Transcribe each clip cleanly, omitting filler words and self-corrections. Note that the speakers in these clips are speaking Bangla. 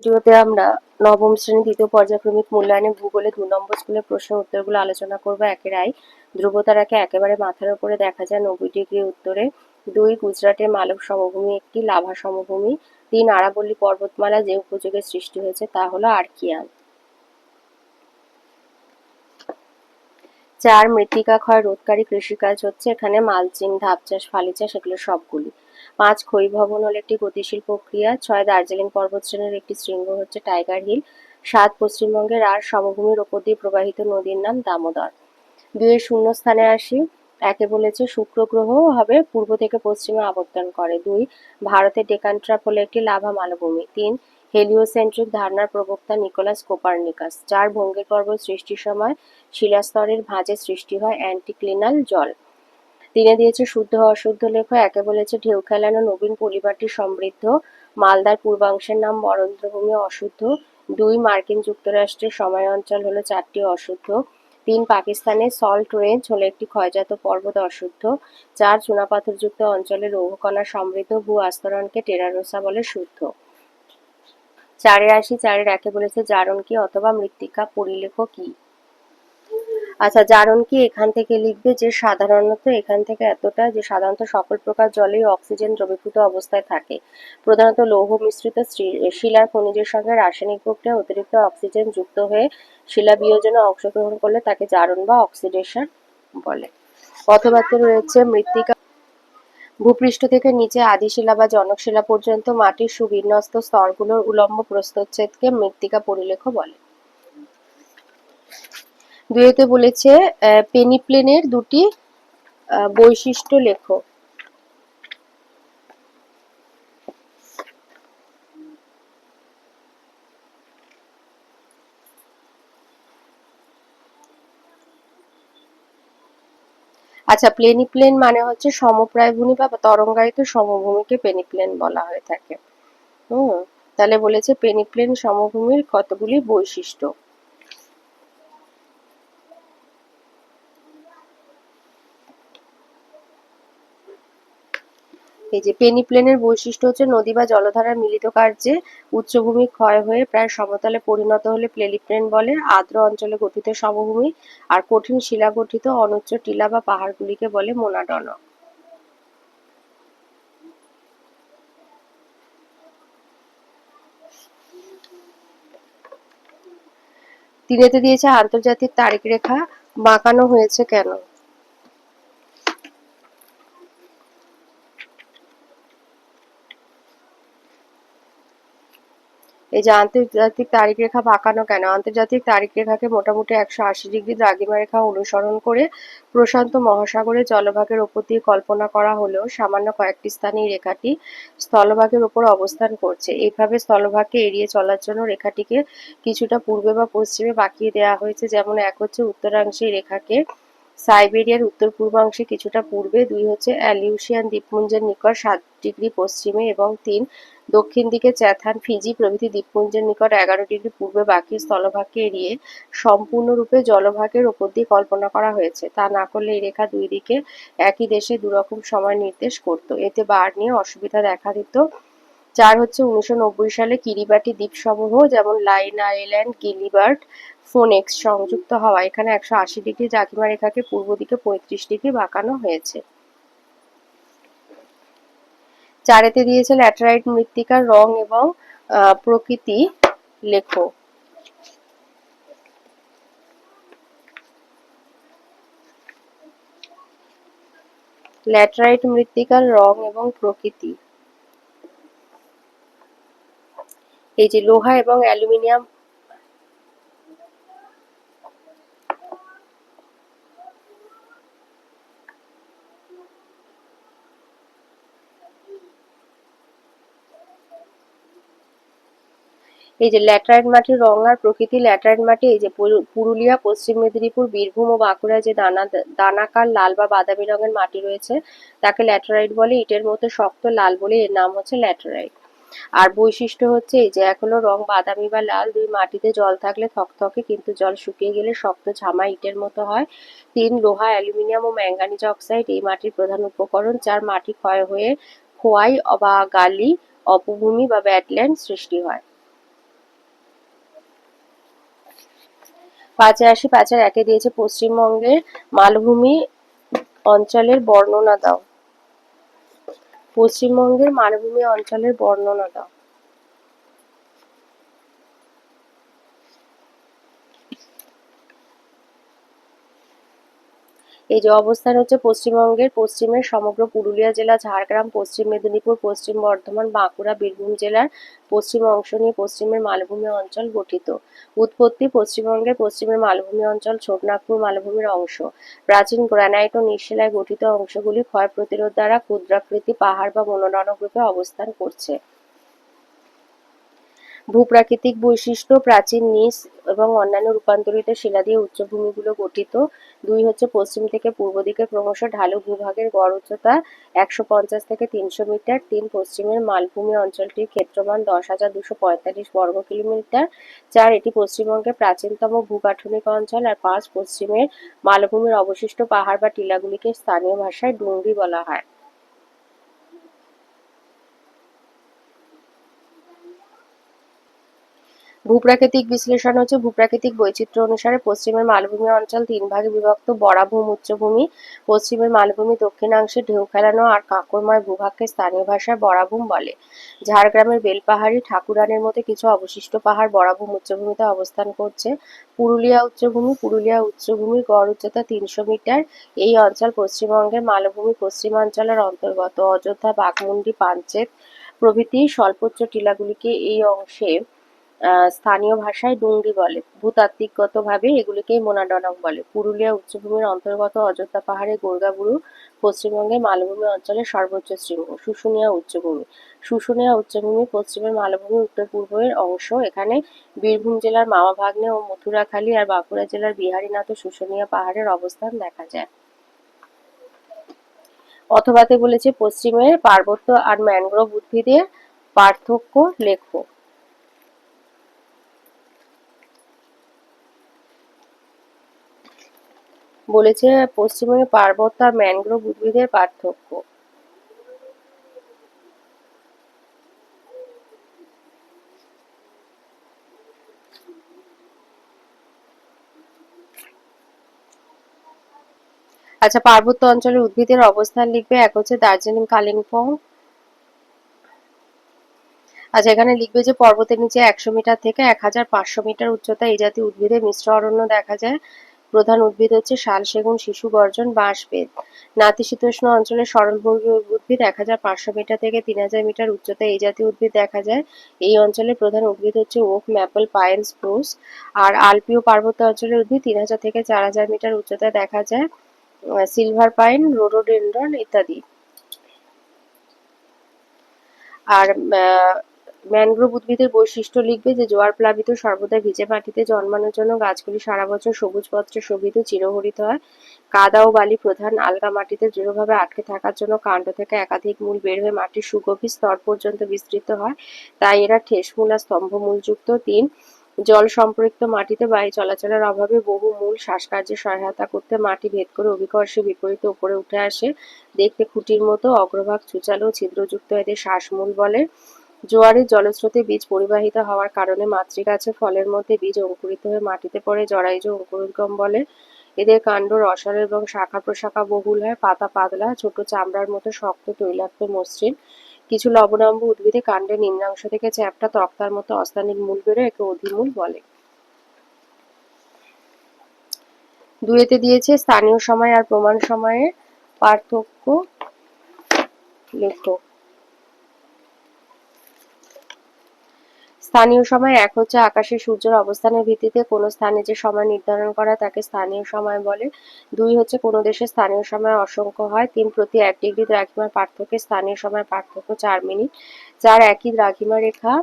ভিডিওতে আমরা নবম শ্রেণী দ্বিতীয় পর্যায়ক্রমিক মূল্যায়নে ভূগোলে 2 নম্বর স্কুলের প্রশ্নের উত্তরগুলো আলোচনা করব। একের আই, ধ্রুবতারাকে একেবারে মাথার উপরে দেখা যায় 90 ডিগ্রি উত্তরে। 2, গুজরাটের মালব সমভূমি একটি লাভা সমভূমি। 3, আরাবল্লী পর্বতমালা যে উপযোগে সৃষ্টি হয়েছে তা হলো আর্কিয়ান। 4, মৃত্তিকা ক্ষয় রোধকারী কৃষিকাজ হচ্ছে এখানে মালচিং, ধাপ চাষ, ফালি চাষ এগুলো সবগুলি। 5, ক্ষয়ীভবন হলো একটি গতিশীল প্রক্রিয়া। 6, দার্জিলিং পর্বতশ্রেণীর একটি শৃঙ্গ হচ্ছে টাইগার হিল। 7, পশ্চিমবঙ্গের আর সমভূমির ওপর দিয়ে প্রবাহিত নদীর নাম দামোদর। 2 এর শূন্য স্থানে আসি। একে বলেছে শুক্র গ্রহ হবে পূর্ব থেকে পশ্চিমে আবর্তন করে। 2, ভারতের ডেকান ট্র্যাপ হলো একটি লাভা মালভূমি। 3, হেলিওসেন্ট্রিক ধারণার প্রবক্তা নিকোলাস কোপার্নিকাস। 4, ভঙ্গের পর্বত সৃষ্টির সময় শিলাস্তরের ভাঁজে সৃষ্টি হয় অ্যান্টিক্লিনাল জল। 3 দিয়েছে শুদ্ধ অশুদ্ধ লেখো। একে বলেছে ঢেউ খেলানো নবীন পলিমাটি সমৃদ্ধ মালদার পূর্বাংশের নাম বরেন্দ্রভূমি অশুদ্ধ। 2, মার্কিন যুক্তরাষ্ট্রের সময় অঞ্চল হলো 4টি অশুদ্ধ। 3, পাকিস্তানের সল্ট রেঞ্জ হলো একটি ক্ষয়জাত পর্বত অশুদ্ধ। 4, চুনাপাথরযুক্ত অঞ্চলের লৌহকণা সমৃদ্ধ ভূ আস্তরণকে টেরারোসা বলে শুদ্ধ। 4 আসি। 4 একে বলেছে জারণ কি অথবা মৃত্তিকা পরিলেখ কি। আচ্ছা, জারণ কি এখান থেকে লিখবে যে সাধারণত এখান থেকে এতটা যে সাধারণত সকল প্রকার জলেই অক্সিজেন দ্রবীভূত অবস্থায় থাকে। প্রধানত লৌহ মিশ্রিত শিলার খনিজের সঙ্গে রাসায়নিক প্রক্রিয়া অতিরিক্ত অক্সিজেন যুক্ত হয়ে শিলা বিয়োজনে অংশগ্রহণ করলে তাকে জারণ বা অক্সিডেশন বলে। কথাবার্তা রয়েছে মৃত্তিকা ভূপৃষ্ঠ থেকে নিচে আদিশিলা বা জনকশিলা পর্যন্ত মাটির সুবিন্যস্ত স্তরগুলোর উলম্ব প্রস্থচ্ছেদকে মৃত্তিকা পরিলেখ বলে। 2 বলেছে পেনিপ্লেনের দুটি বৈশিষ্ট্য লেখো। আচ্ছা, পেনিপ্লেন মানে হচ্ছে সমপ্রায় ভূমি বা তরঙ্গায়িত সমভূমিকে পেনিপ্লেন বলা হয়ে থাকে। তাহলে বলেছে পেনিপ্লেন সমভূমির কতগুলি বৈশিষ্ট্য। এই যে পেনিপ্লেনের বৈশিষ্ট্য হচ্ছে নদী বা জলধারার মিলিত কার্যে উচ্চভূমি ক্ষয় হয়ে প্রায় সমতলে পরিণত হলে পেনিপ্লেন বলে। আর্দ্র অঞ্চলে গঠিত সমভূমি আর কঠিন শিলা গঠিত অনুচ্চ টিলা বা পাহাড়গুলিকে বলে মোনাডন। তিনেতে দিয়েছে আন্তর্জাতিক তারিখ রেখা বাঁকানো হয়েছে কেন। এই যে আন্তর্জাতিক তারিখ রেখা বাঁকানো কেন, আন্তর্জাতিক তারিখ রেখাকে মোটামুটি 180 ডিগ্রি দ্রাঘিমা রেখা অনুসরণ করে প্রশান্ত মহাসাগরের জলভাগের ওপর দিয়ে কল্পনা করা হলেও সামান্য কয়েকটি স্থানে এই রেখাটি স্থলভাগের ওপর অবস্থান করছে। এইভাবে স্থলভাগকে এড়িয়ে চলার জন্য রেখাটিকে কিছুটা পূর্বে বা পশ্চিমে বাঁকিয়ে দেওয়া হয়েছে। যেমন 1 হচ্ছে উত্তরাংশে এই রেখাকে সাইবেরিয়ার উত্তর পূর্বাংশে কিছুটা পূর্বে, 2 হচ্ছে অ্যালিউশিয়ান দ্বীপপুঞ্জের নিকট 7 ডিগ্রি পশ্চিমে এবং 3, দক্ষিণ দিকে চ্যাথান, ফিজি প্রভৃতি দ্বীপপুঞ্জের নিকট 11 ডিগ্রি পূর্বে বাকি স্থলভাগকে এড়িয়ে সম্পূর্ণরূপে জলভাগের ওপর দিয়ে কল্পনা করা হয়েছে। তা না করলে এই রেখা দুই দিকে একই দেশে দুরকম সময় নির্দেশ করত, এতে বার নিয়ে অসুবিধা দেখা দিত। 4 হচ্ছে 1990 সালে কিরিবাটি দ্বীপসমূহ যেমন লাইন আইল্যান্ড, গিলিবার্ট, ফোনেক্স সংযুক্ত হওয়া এখানে 180 ডিগ্রি দ্রাঘিমা রেখাকে পূর্ব দিকে 35 ডিগ্রি বাঁকানো হয়েছে। 4 দিয়েছে ল্যাটেরাইট মৃত্তিকার রং এবং প্রকৃতি লেখো। ল্যাটেরাইট মৃত্তিকার রং এবং প্রকৃতি। এই যে লোহা এবং অ্যালুমিনিয়াম এই যে ল্যাটেরাইট মাটির রং আর প্রকৃতি। ল্যাটেরাইট মাটি এই যে পুরুলিয়া, পশ্চিম মেদিনীপুর, বীরভূম ও বাঁকুড়ায় যে দানাকার লাল বা বাদামি রঙের মাটি রয়েছে তাকে ল্যাটেরাইট বলে। ইটের মতো শক্ত লাল বলে এর নাম হচ্ছে ল্যাটেরাইট। আর বৈশিষ্ট্য হচ্ছে এই যে 1 হলো রং বাদামি বা লাল, 2 মাটিতে জল থাকলে থকথকে কিন্তু জল শুকিয়ে গেলে শক্ত ঝামা ইটের মতো হয়, 3 লোহা, অ্যালুমিনিয়াম ও ম্যাঙ্গানিজ অক্সাইড এই মাটির প্রধান উপকরণ। 4 মাটি ক্ষয় হয়ে খোয়াই বা গালি অপভূমি বা ব্যাডল্যান্ড সৃষ্টি হয়। পাঁচের একে দিয়েছে পশ্চিমবঙ্গের মালভূমি অঞ্চলের বর্ণনা দাও। পশ্চিমবঙ্গের মালভূমি অঞ্চলের বর্ণনা দাও। এই যে অবস্থান হচ্ছে পশ্চিমবঙ্গের পশ্চিমের সমগ্র পুরুলিয়া জেলা, ঝাড়গ্রাম, পশ্চিম মেদিনীপুর, পশ্চিম বর্ধমান, বাঁকুড়া, বীরভূম জেলার পশ্চিম অংশ নিয়ে পশ্চিমের মালভূমি অঞ্চল গঠিত। উৎপত্তি পশ্চিমবঙ্গের পশ্চিমের মালভূমি অঞ্চল ছোটনাগপুর মালভূমির অংশ। প্রাচীন গ্রানাইট ও নিশিলায় গঠিত অংশগুলি ক্ষয় প্রতিরোধ দ্বারা ক্ষুদ্রাকৃতি পাহাড় বা মনোরণক রূপে অবস্থান করছে। ভূপ্রাকৃতিক বৈশিষ্ট্য প্রাচীন নিচ এবং অন্যান্য রূপান্তরিত শিলা দিয়ে উচ্চভূমিগুলো গঠিত। দুই হচ্ছে পশ্চিম থেকে পূর্ব দিকে ক্রমশ ঢালু ভূভাগের গড় উচ্চতা 150 থেকে 300 মিটার। তিন পশ্চিমের মালভূমি অঞ্চলটির ক্ষেত্রমান 10,245 বর্গ কিলোমিটার। চার এটি পশ্চিমবঙ্গের প্রাচীনতম ভূগাঠনিক অঞ্চল। আর পাঁচ পশ্চিমের মালভূমির অবশিষ্ট পাহাড় বা টিলাগুলিকে স্থানীয় ভাষায় ডুংরি বলা হয়। ভূপ্রাকৃতিক বিশ্লেষণ হচ্ছে ভূপ্রাকৃতিক বৈচিত্র্য অনুসারে পশ্চিমের মালভূমি অঞ্চল তিন ভাগে বিভক্ত: বরাভূম উচ্চভূমি। পশ্চিমের মালভূমি দক্ষিণাংশে ঢেউ খেলানো আর কাঁকরময় ভূভাগকে স্থানীয় ভাষায় বরাভূম বলে। ঝাড়গ্রামের বেলপাহাড়ি, ঠাকুরানের মতো কিছু অবশিষ্ট পাহাড় বরাভূম উচ্চভূমিতে অবস্থান করছে। পুরুলিয়া উচ্চভূমির গড় উচ্চতা 300 মিটার। এই অঞ্চল পশ্চিমবঙ্গের মালভূমি পশ্চিমাঞ্চলের অন্তর্গত। অযোধ্যা, বাঘমুন্ডি, পাঞ্চেত প্রভৃতি স্বল্পোচ্চ টিলাগুলিকে এই অংশে স্থানীয় ভাষায় ডুংরি বলে। ভূতাত্ত্বিকগতভাবে এগুলিকেই মোনাডনক বলে। পুরুলিয়া উচ্চভূমির অন্তর্গত অযোধ্যা পাহাড়ের গোর্গাবুরু পশ্চিমবঙ্গের মালভূমি অঞ্চলের সর্বোচ্চ শৃঙ্গ। শুশুনিয়া উচ্চভূমি পশ্চিমের মালভূমি উত্তর পূর্বের অংশ। এখানে বীরভূম জেলার মামাভাগ্নে ও মথুরাখালী আর বাঁকুড়া জেলার বিহারীনাথ ও শুশুনিয়া পাহাড়ের অবস্থান দেখা যায়। অথবাতে বলেছে পশ্চিমের পার্বত্য আর ম্যানগ্রোভ উদ্ভিদের পার্থক্য লেখো। বলেছে পশ্চিমবঙ্গের পার্বত্য আর ম্যানগ্রোভ উদ্ভিদের পার্থক্য। আচ্ছা, পার্বত্য অঞ্চলের উদ্ভিদের অবস্থান লিখবে। এক হচ্ছে দার্জিলিং, কালিম্পং। আচ্ছা, এখানে লিখবে যে পর্বতের নিচে 100 মিটার থেকে 1500 মিটার উচ্চতা এই জাতীয় উদ্ভিদের মিশ্র অরণ্য দেখা যায়। প্রধান উদ্ভিদ হচ্ছে শাল, সেগুন, শিশু গর্জন, বাঁশ, বেত। নাতিশীতোষ্ণ অঞ্চলের সরলবর্গীয় উদ্ভিদ 1500 মিটার থেকে 3000 মিটার উচ্চতায় এই জাতীয় উদ্ভিদ দেখা যায়। এই অঞ্চলের প্রধান উদ্ভিদ হচ্ছে ওক, ম্যাপল, পাইন, স্প্রুস। আর আলপীয় পার্বত্য অঞ্চলের উদ্ভিদ 3000 থেকে 4000 মিটার উচ্চতায় দেখা যায়। সিলভার পাইন, রোডোডেনড্রন ইত্যাদি। আর ম্যানগ্রোভ উদ্ভিদের বৈশিষ্ট্য লিখবে যে জোয়ার প্লাবিত সর্বদা ভিজে মাটিতে জন্মানোর জন্য গাছগুলি সারা বছর সবুজ পত্রে শোভিত চিরহরিত হয়। কাদা ও বালি প্রধান। আলগা মাটিতে দৃঢ়ভাবে আটকে থাকার জন্য কাণ্ড থেকে একাধিক মূল বের হয়ে মাটির সুগভীর স্তর পর্যন্ত বিস্তৃত হয়, তাই এরা ঠেসমূল আর স্তম্ভমূলযুক্ত। তিন জল সম্পৃক্ত মাটিতে বায়ু চলাচলের অভাবে বহু মূল শ্বাসকার্যে সহায়তা করতে মাটি ভেদ করে অভিকর্ষে বিপরীতে উপরে উঠে আসে। দেখতে খুঁটির মতো, অগ্রভাগ ছুচালো ছিদ্রযুক্ত, এদের শ্বাসমূল বলে। জোয়ারের জলস্রোতে বীজ পরিবাহিত হওয়ার কারণে মাতৃগাছে ফলের মধ্যে বীজ অঙ্কুরিত হয়ে মাটিতে পড়ে জরায়ুজ অঙ্কুরোদ্গম বলে। এদের কাণ্ড রসালো এবং শাখা প্রশাখা বহুল হয়। পাতা পাতলা, ছোট চামড়ার মতো শক্ত, তৈলাক্ত, মসৃণ। কিছু লবণাম্ব উদ্ভিদে কাণ্ডের নিম্নাংশ থেকে চ্যাপ্টা তক্তার মতো অস্থানিক মূল বেরোয়, একে অধিমূল বলে। দুইতে দিয়েছে স্থানীয় সময় আর প্রমাণ সময়ের পার্থক্য লেখো। স্থানীয় সময় এক হচ্ছে আকাশে সূর্যের অবস্থানের ভিত্তিতে কোনো স্থানে যে সময় নির্ধারণ করা তাকে স্থানীয় সময় বলে। দুই হচ্ছে কোনো দেশে স্থানীয় সময় অসংখ্য হয়। তিন প্রতি 1 ডিগ্রি দ্রাঘিমার পার্থক্যে স্থানীয় সময় পার্থক্য 4 মিনিট। চার একই দ্রাঘিমা রেখা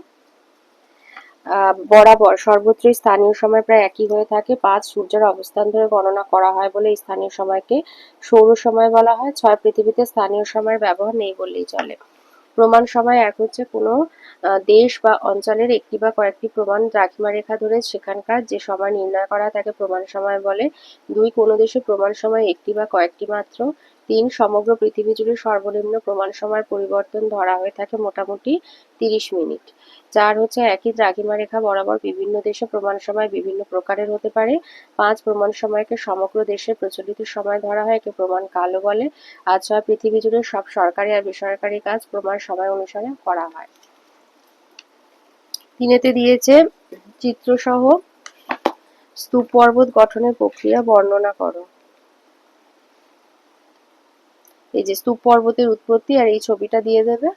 বরাবর সর্বত্রই স্থানীয় সময় প্রায় একই হয়ে থাকে। পাঁচ সূর্যের অবস্থান ধরে গণনা করা হয় বলে এই স্থানীয় সময়কে সৌর সময় বলা হয়। ছয় পৃথিবীতে স্থানীয় সময়ের ব্যবহার নেই বললেই চলে। প্রমাণ সময় এক হচ্ছে কোনো দেশ বা অঞ্চলের একটি বা কয়েকটি প্রমাণ দ্রাঘিমা রেখা ধরে সেখানকার যে সময় নির্ণয় করা তাকে প্রমাণ সময় বলে। দুই কোনো দেশে প্রমাণ সময় একটি বা কয়েকটি মাত্র। 3 সমগ্র পৃথিবী জুড়ে সর্বনিম্ন প্রমাণ সময়ের পরিবর্তন ধরা হয়ে থাকে মোটামুটি 30 মিনিট। 4 হচ্ছে একই দ্রাঘিমা রেখা বরাবর বিভিন্ন দেশে প্রমাণ সময় বিভিন্ন প্রকারের হতে পারে। 5 প্রমাণ সময়কে সমগ্র দেশের প্রচলিত সময় ধরা হয়, একে প্রমাণ কালও বলে। আর 6 পৃথিবী জুড়ে সব সরকারি আর বেসরকারি কাজ প্রমাণ সময় অনুসারে করা হয়। 3 দিয়েছে চিত্রসহ স্তূপ পর্বত গঠনের প্রক্রিয়া বর্ণনা করো। এই যে স্তূপ পর্বতের উৎপত্তি আর এই ছবিটা দিয়ে দেবে।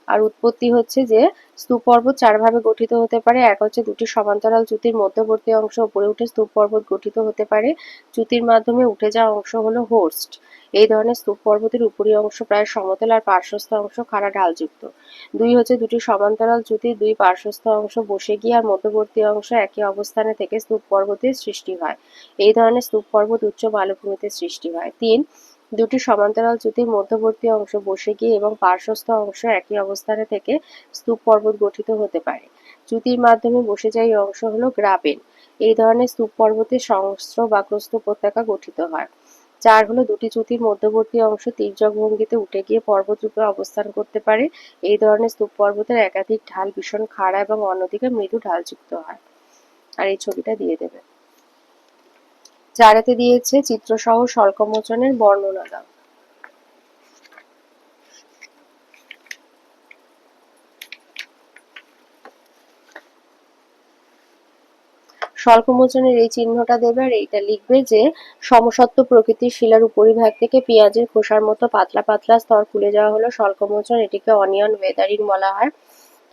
আর উৎপত্তি হচ্ছে যে স্তূপ পর্বত 4 ভাবে গঠিত হতে পারে। এক হচ্ছে দুটি সমান্তরাল চ্যুতির মধ্যবর্তী অংশ উপরে উঠে স্তূপ পর্বত গঠিত হতে পারে। চ্যুতির মাধ্যমে উঠে যাওয়া অংশ হলো হোর্স্ট। এই ধরনের স্তূপ পর্বতের উপরি অংশ প্রায় সমতল আর পার্শ্বস্থ অংশ খাড়া ঢালযুক্ত। 2 হচ্ছে দুটি সমান্তরাল চ্যুতির দুই পার্শ্বস্থ অংশ বসে গিয়ে আর মধ্যবর্তী অংশ একই অবস্থানে থেকে স্তূপ পর্বতের সৃষ্টি হয়। এই ধরনের স্তূপ পর্বত উচ্চ মালভূমিতে সৃষ্টি হয়। 3 দুটি সমান্তরাল চ্যুতির মধ্যবর্তী অংশ বসে গিয়ে এবং পার্শ্বস্থ অংশ একই অবস্থানে থেকে স্তূপ পর্বত গঠিত হতে পারে। চ্যুতির মাধ্যমে বসে যায় এই অংশ হলো গ্রাবেন। এই ধরনের স্তূপ পর্বতের সংস্র বা প্রস্থ উপত্যকা গঠিত হয়। 4 হলো দুটি চ্যুতির মধ্যবর্তী অংশ তির্যক ভঙ্গিতে উঠে গিয়ে পর্বত রূপে অবস্থান করতে পারে। এই ধরনের স্তূপ পর্বতের একাধিক ঢাল ভীষণ খাড়া এবং অন্যদিকে মৃদু ঢালযুক্ত হয়। আর এই ছবিটা দিয়ে দেবে। 4 দিয়েছে চিত্রসহ স্বল্পমোচনের বর্ণনা দাও। স্বল্পমোচনের এই চিহ্নটা দেবে আর এইটা লিখবে যে সমসত্ব প্রকৃতির শিলার উপরিভাগ থেকে পেঁয়াজের খোসার মতো পাতলা পাতলা স্তর খুলে যাওয়া হলো স্বল্পমোচন। এটিকে অনিয়ন ওয়েদারিং বলা হয়।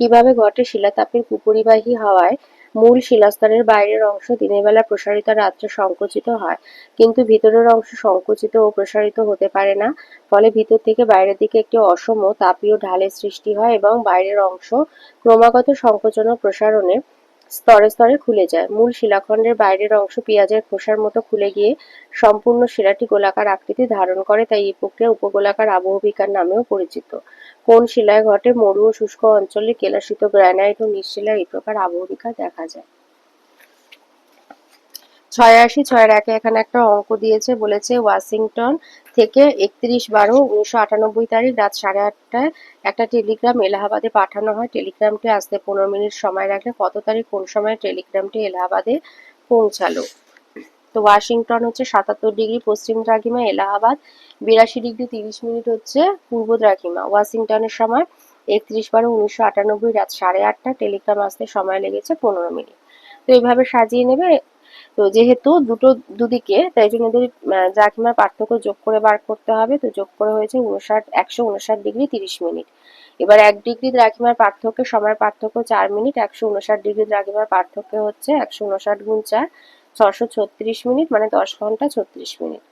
কিভাবে ঘটে? শিলাতাপের কুপরিবাহী হওয়ায় মূল শিলাস্তরের বাইরের অংশ দিনের বেলা প্রসারিত আর রাত্রে সংকুচিত হয়, কিন্তু ভিতরের অংশ সংকুচিত ও প্রসারিত হতে পারে না। ফলে ভিতর থেকে বাইরের দিকে একটি অসম তাপীয় ঢালের সৃষ্টি হয় এবং বাইরের অংশ ক্রমাগত সংকোচন ও প্রসারণে স্তরে স্তরে খুলে যায়। মূল শিলাখণ্ডের বাইরের অংশ পেঁয়াজের খোসার মতো খুলে গিয়ে সম্পূর্ণ শিলাটি গোলাকার আকৃতি ধারণ করে, তাই এই প্রক্রিয়া উপগোলাকার আবহবিকার নামেও পরিচিত। কোন শিলায় ঘটে? মরু ও শুষ্ক অঞ্চলে কেলাসিত গ্রানাইট ও নিঃশিলায় এই প্রকার আবহবিকার দেখা যায়। 86 এখানে একটা অঙ্ক দিয়েছে, বলেছে ওয়াশিংটন থেকে 31/12/1998 রাত 8:30টায় একটা টেলিগ্রাম এলাহাবাদে পাঠানো হয়। টেলিগ্রামটি আসতে 15 মিনিট সময় লাগলে কত তারিখ কোন সময় টেলিগ্রামটি এলাহাবাদে পৌঁছালো? তো ওয়াশিংটন হচ্ছে 77 ডিগ্রি পশ্চিম দ্রাঘিমা, এলাহাবাদ 82 ডিগ্রি 30 মিনিট হচ্ছে পূর্ব দ্রাঘিমা। ওয়াশিংটনের সময় 31/12/1998 রাত 8:30টা, টেলিগ্রাম আসতে সময় লেগেছে 15 মিনিট। তো এইভাবে সাজিয়ে নেবে। তো যেহেতু দুদিকে, তাই জন্য এদের দ্রাঘিমার পার্থক্য যোগ করে বার করতে হবে। তো যোগ করে হয়েছে 159 ডিগ্রি 30 মিনিট। এবার 1 ডিগ্রি দ্রাঘিমার পার্থক্যে সময়ের পার্থক্য 4 মিনিট। 159 ডিগ্রি দ্রাঘিমার পার্থক্য হচ্ছে 159 গুণ 4 636 মিনিট, মানে 10 ঘন্টা 36 মিনিট।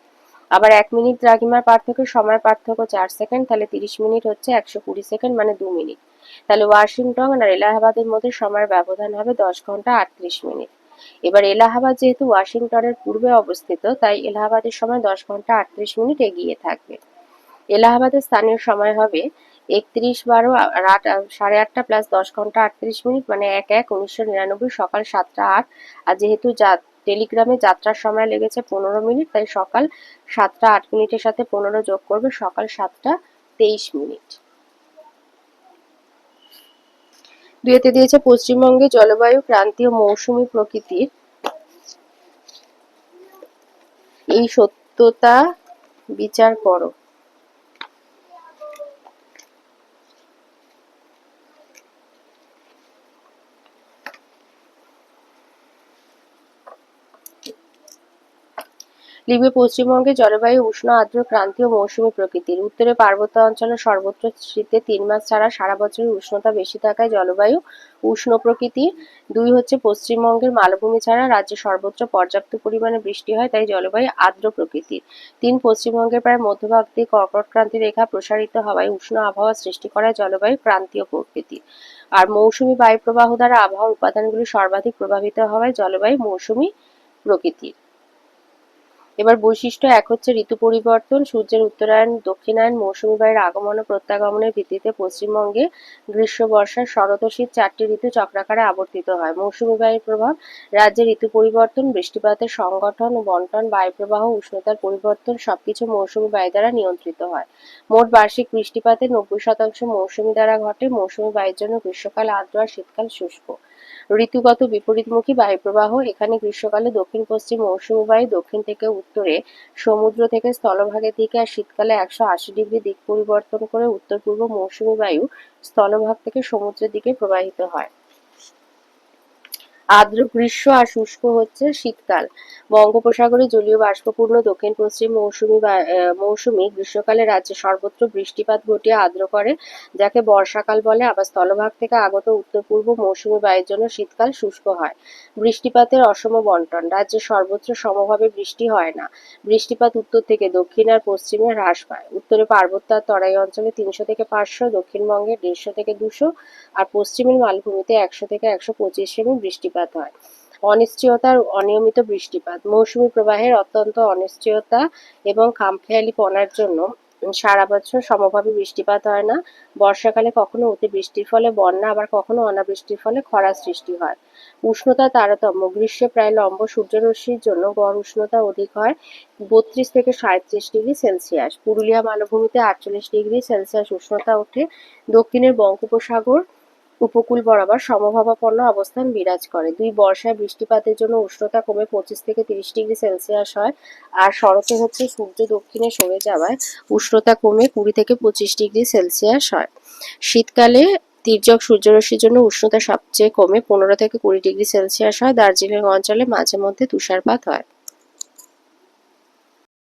আবার 1 মিনিট দ্রাঘিমার পার্থক্যে সময়ের পার্থক্য 4 সেকেন্ড, তাহলে 30 মিনিট হচ্ছে 120 সেকেন্ড, মানে 2 মিনিট। তাহলে ওয়াশিংটন আর এলাহাবাদের মধ্যে সময়ের ব্যবধান হবে 10 ঘন্টা 38 মিনিট। এবার এলাহাবাদ যেহেতু ওয়াশিংটনের পূর্বে অবস্থিত, তাই এলাহাবাদের সময় 10 ঘন্টা 38 মিনিট এগিয়ে থাকবে। এলাহাবাদের স্থানীয় সময় হবে 31/12 রাত 8:30 প্লাস 10 ঘন্টা 38 মিনিট, মানে 1/1/1999 সকাল 7টা 8। আর যেহেতু টেলিগ্রামে যাত্রার সময় লেগেছে 15 মিনিট, তাই সকাল 7টা 8 মিনিটের সাথে 15 যোগ করবে, সকাল 7টা 23 মিনিট। 2 দিয়েছে পশ্চিমবঙ্গে জলবায়ু ক্রান্তীয় মৌসুমী প্রকৃতির, এই সত্যতা বিচার করো। লিখবে পশ্চিমবঙ্গে জলবায়ু উষ্ণ আর্দ্র ক্রান্তীয় মৌসুমী প্রকৃতির। উত্তরে পার্বত্য অঞ্চলে সর্বত্র শীতে 3 মাস ছাড়া সারা বছরই উষ্ণতা বেশি থাকায় জলবায়ু উষ্ণ প্রকৃতির। 2 হচ্ছে পশ্চিমবঙ্গের মালভূমি ছাড়া রাজ্যে সর্বত্র পর্যাপ্ত পরিমাণে বৃষ্টি হয়, তাই জলবায়ু আর্দ্র প্রকৃতির। 3 পশ্চিমবঙ্গের প্রায় মধ্যভাগ দিয়ে কর্কট ক্রান্তি রেখা প্রসারিত হওয়ায় উষ্ণ আবহাওয়া সৃষ্টি করায় জলবায়ু ক্রান্তীয় প্রকৃতির। আর মৌসুমী বায়ুপ্রবাহ দ্বারা আবহাওয়ার উপাদানগুলি সর্বাধিক প্রভাবিত হওয়ায় জলবায়ু মৌসুমী প্রকৃতির। এবার বৈশিষ্ট্য এক হচ্ছে ঋতু পরিবর্তন। সূর্যের উত্তরায়ণ দক্ষিণায়ন মৌসুমী বায়ুর আগমন ও প্রত্যাগমনের ভিত্তিতে পশ্চিমবঙ্গে গ্রীষ্ম, বর্ষা, শরৎ ও শীত 4টি ঋতু চক্রাকারে আবর্তিত হয়। মৌসুমী বায়ুর প্রভাব: রাজ্যে ঋতু পরিবর্তন, বৃষ্টিপাতের সংগঠন ও বন্টন, বায়ুপ্রবাহ, উষ্ণতার পরিবর্তন সবকিছু মৌসুমী বায়ু দ্বারা নিয়ন্ত্রিত হয়। মোট বার্ষিক বৃষ্টিপাতের 90% মৌসুমী দ্বারা ঘটে। মৌসুমী বায়ুর জন্য গ্রীষ্মকাল আর্দ্র আর শীতকাল শুষ্ক। ঋতুগত বিপরীতমুখী বায়ুপ্রবাহ: এখানে গ্রীষ্মকালে দক্ষিণ পশ্চিম মৌসুমী বায়ু দক্ষিণ থেকে উত্তরে সমুদ্র থেকে স্থলভাগের দিকে, আর শীতকালে 180° দিক পরিবর্তন করে উত্তর পূর্ব মৌসুমী বায়ু স্থলভাগ থেকে সমুদ্রের দিকে প্রবাহিত হয়। আর্দ্র গ্রীষ্ম আর শুষ্ক হচ্ছে শীতকাল। বঙ্গোপসাগরে জলীয় বাষ্পপূর্ণ দক্ষিণ পশ্চিম মৌসুমী গ্রীষ্মকালে রাজ্যে সর্বত্র বৃষ্টিপাত ঘটিয়ে আর্দ্র করে, যাকে বর্ষাকাল বলে। আবার স্থলভাগ থেকে আগত উত্তর পূর্ব মৌসুমী বায়ুর জন্য শীতকাল শুষ্ক হয়। বৃষ্টিপাতের অসম বন্টন: রাজ্যে সর্বত্র সমভাবে বৃষ্টি হয় না। বৃষ্টিপাত উত্তর থেকে দক্ষিণ আর পশ্চিমে হ্রাস পায়। উত্তরে পার্বত্য আর তরাই অঞ্চলে 300 থেকে 500, দক্ষিণবঙ্গে 150 থেকে 200, আর পশ্চিমের মালভূমিতে 100 থেকে 125 সেমি বৃষ্টিপাত হয়। অনিশ্চয়তা আর অনিয়মিত বৃষ্টিপাত: মৌসুমী প্রবাহের অত্যন্ত অনিশ্চয়তা এবং খামখেয়ালিপনার জন্য সারা বছর সমভাবে বৃষ্টিপাত হয় না। বর্ষাকালে কখনো অতিবৃষ্টির ফলে বন্যা, আবার কখনো অনাবৃষ্টির ফলে খরার সৃষ্টি হয়। উষ্ণতার তারতম্য: গ্রীষ্মে প্রায় লম্ব সূর্যরশ্মির জন্য গড় উষ্ণতা অধিক হয়, 32 থেকে 37°C। পুরুলিয়া মালভূমিতে 48°C উষ্ণতা ওঠে। দক্ষিণের বঙ্গোপসাগর উপকূল বরাবর সমভাবাপন্ন অবস্থান বিরাজ করে। বর্ষায় বৃষ্টিপাতের জন্য উষ্ণতা কমে 25 থেকে 30°C হয়, আর শরতে হচ্ছে সূর্য দক্ষিণে সরে যাওয়ায় উষ্ণতা কমে 20 থেকে 25°C হয়। শীতকালে তির্যক সূর্যরশ্মির জন্য উষ্ণতা সবচেয়ে কমে 15 থেকে 20°C হয়। দার্জিলিং অঞ্চলে মাঝে মধ্যে তুষারপাত হয়।